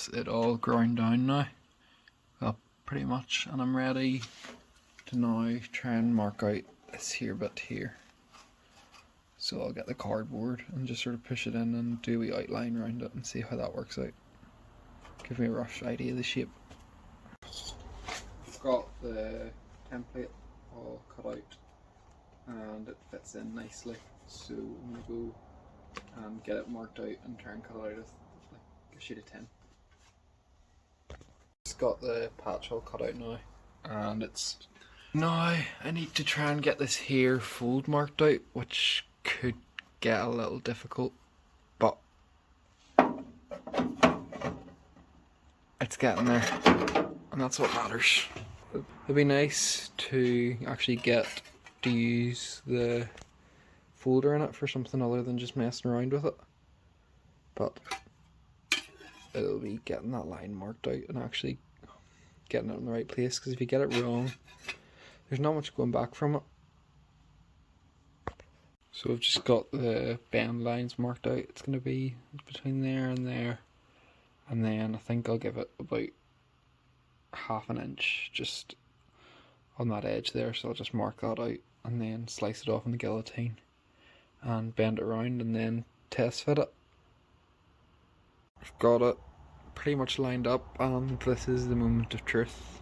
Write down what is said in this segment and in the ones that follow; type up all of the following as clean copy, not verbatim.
That's it all ground down now. Well, pretty much, and I'm ready to now try and mark out this here bit here. So I'll get the cardboard and just sort of push it in and do a wee outline around it and see how that works out. Give me a rough idea of the shape. I've got the template all cut out and it fits in nicely, so I'm going to go and get it marked out and try and cut it out of like a sheet of tin. Just got the patch all cut out now, and it's now I need to try and get this here fold marked out, which could get a little difficult, but it's getting there, and that's what matters. It'd be nice to actually get to use the folder in it for something other than just messing around with it, but it'll be getting that line marked out and actually getting it in the right place, because if you get it wrong, there's not much going back from it. So I've just got the bend lines marked out. It's going to be between there, and then I think I'll give it about ½ an inch just on that edge there, so I'll just mark that out and then slice it off in the guillotine and bend it around and then test fit it. I've got it pretty much lined up, and this is the moment of truth.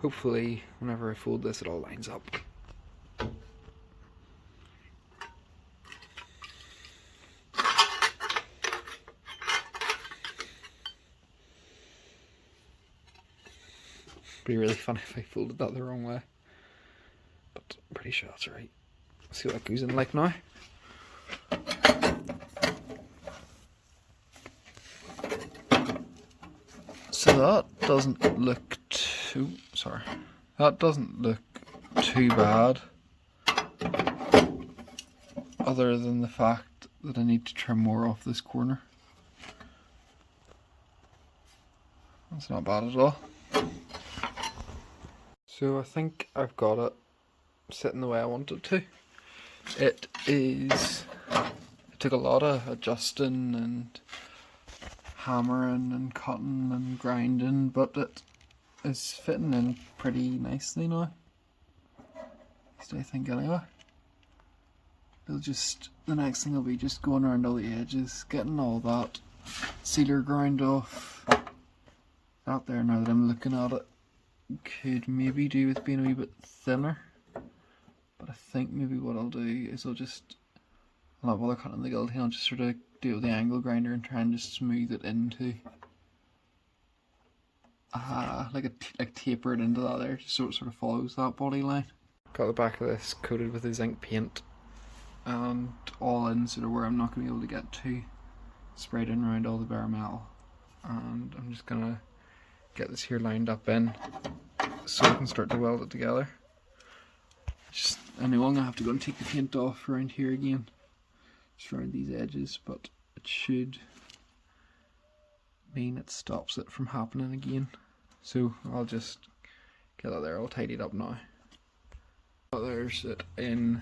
Hopefully whenever I fold this it all lines up. It'd be really funny if I folded that the wrong way, but I'm pretty sure that's right. Let's see what that goes in like now. So that doesn't look too, that doesn't look too bad, other than the fact that I need to trim more off this corner. That's not bad at all. So I think I've got it sitting the way I want it to. It took a lot of adjusting and hammering and cutting and grinding, but it is fitting in pretty nicely now. So I think anyway. The next thing will be just going around all the edges, getting all that sealer ground off. That there, now that I'm looking at it, could maybe do with being a wee bit thinner, but I think maybe what I'll do is I'll not bother cutting the guillotine, I'll just sort of do it with the angle grinder and try and just smooth it into like taper it into that there, so it sort of follows that body line. Got the back of this coated with the zinc paint and all in sort of where I'm not going to be able to get to, sprayed in around all the bare metal, and I'm just going to get this here lined up in so I can start to weld it together. I know I'm going to have to go and take the paint off around here again, just around these edges, but it should mean it stops it from happening again. So I'll just get that there all tidied up now. There's it in,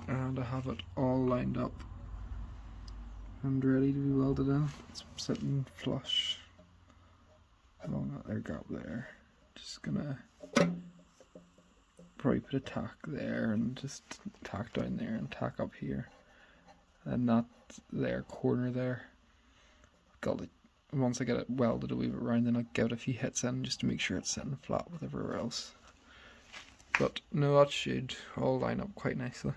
and I have it all lined up and ready to be welded in. It's sitting flush along that there gap there. Just gonna probably put a tack there and just tack down there and tack up here, and that there corner there, once I get it welded a wee bit round, then I'll give it a few hits in just to make sure it's sitting flat with everywhere else. But no, that should all line up quite nicely.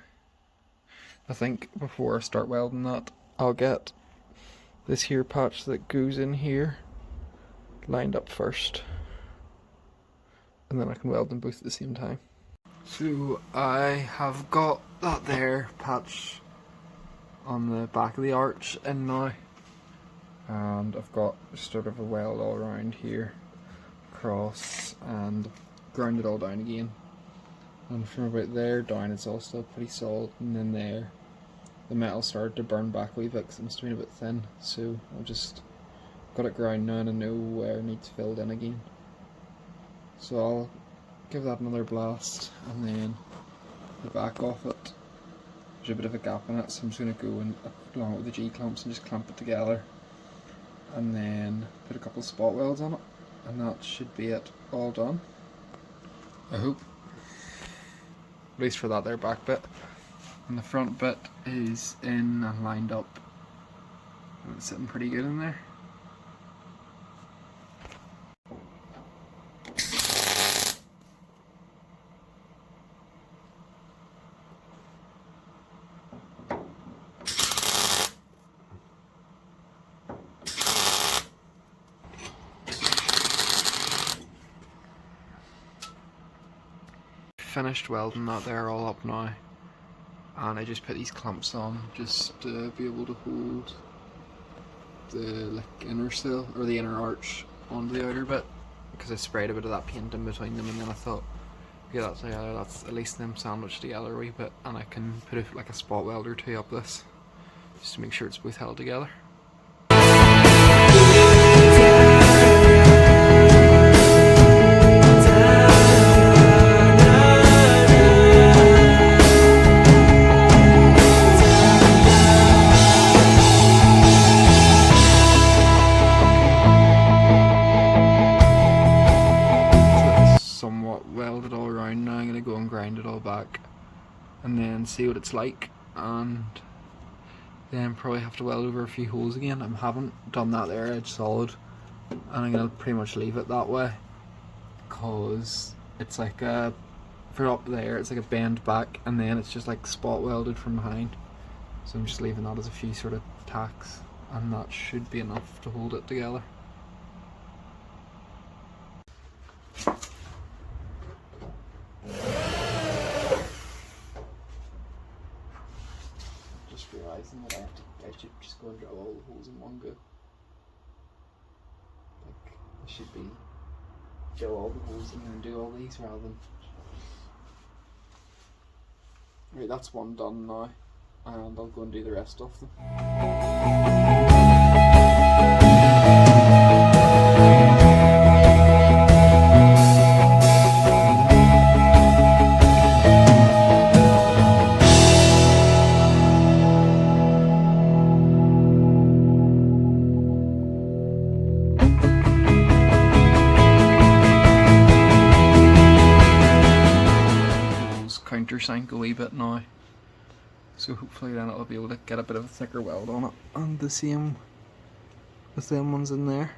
I think before I start welding that, I'll get this here patch that goes in here lined up first, and then I can weld them both at the same time. So I have got that there patch on the back of the arch in now, and I've got sort of a weld all around here across and ground it all down again, and from about there down it's all still pretty solid, and then there the metal started to burn back a wee bit because it must have been a bit thin, so I've just got it ground now and I know where it needs filled in again. So I'll give that another blast, and then the back off it, there's a bit of a gap in it, so I'm just going to go and along with the G-clamps and just clamp it together and then put a couple of spot welds on it, and that should be it all done, I hope, at least for that there back bit. And the front bit is in and lined up, and it's sitting pretty good in there. Finished welding that there all up now, and I just put these clamps on just to be able to hold the inner sill or the inner arch onto the outer bit, because I sprayed a bit of that paint in between them, and then I thought, okay, that's together, that's at least them sandwiched together a wee bit, and I can put a spot weld or two up this just to make sure it's both held together. Weld it all around now. I'm going to go and grind it all back and then see what it's like, and then probably have to weld over a few holes again. I haven't done that there edge solid, and I'm going to pretty much leave it that way, because it's like a, for up there it's like a bend back and then it's just like spot welded from behind, so I'm just leaving that as a few sort of tacks, and that should be enough to hold it together. Realising that I should just go and drill all the holes in one go. Like, I should be drill all the holes and then do all these rather than. Right, that's one done now, and I'll go and do the rest of them. Countersink a wee bit now, so hopefully then I'll be able to get a bit of a thicker weld on it, and the same with them ones in there.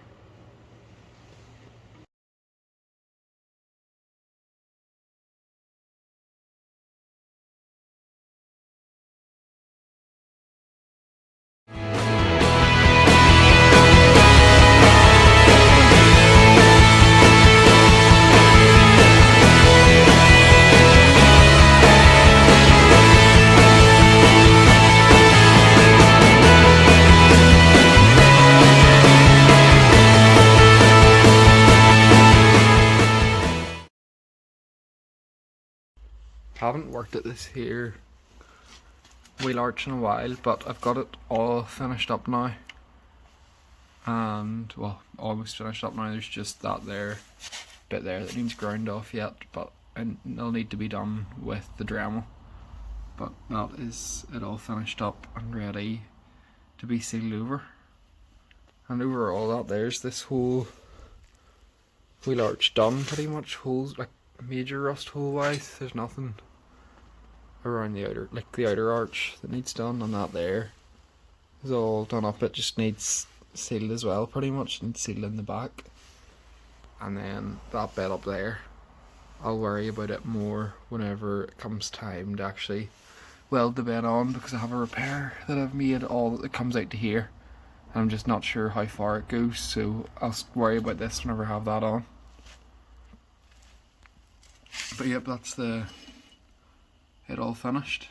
Haven't worked at this here wheel arch in a while, but I've got it all finished up now, and well, almost finished up now. There's just that there bit there that needs ground off yet, but it'll need to be done with the Dremel. But that is it all finished up and ready to be sealed over. And overall, that there's this whole wheel arch done pretty much. Holes, like major rust hole wise, there's nothing around the outer, like the outer arch that needs done, and that there is all done up. It just needs sealed as well, pretty much, and sealed in the back. And then that bit up there, I'll worry about it more whenever it comes time to actually weld the bed on, because I have a repair that I've made all that comes out to here, and I'm just not sure how far it goes, so I'll worry about this whenever I have that on. But yep, that's it all finished.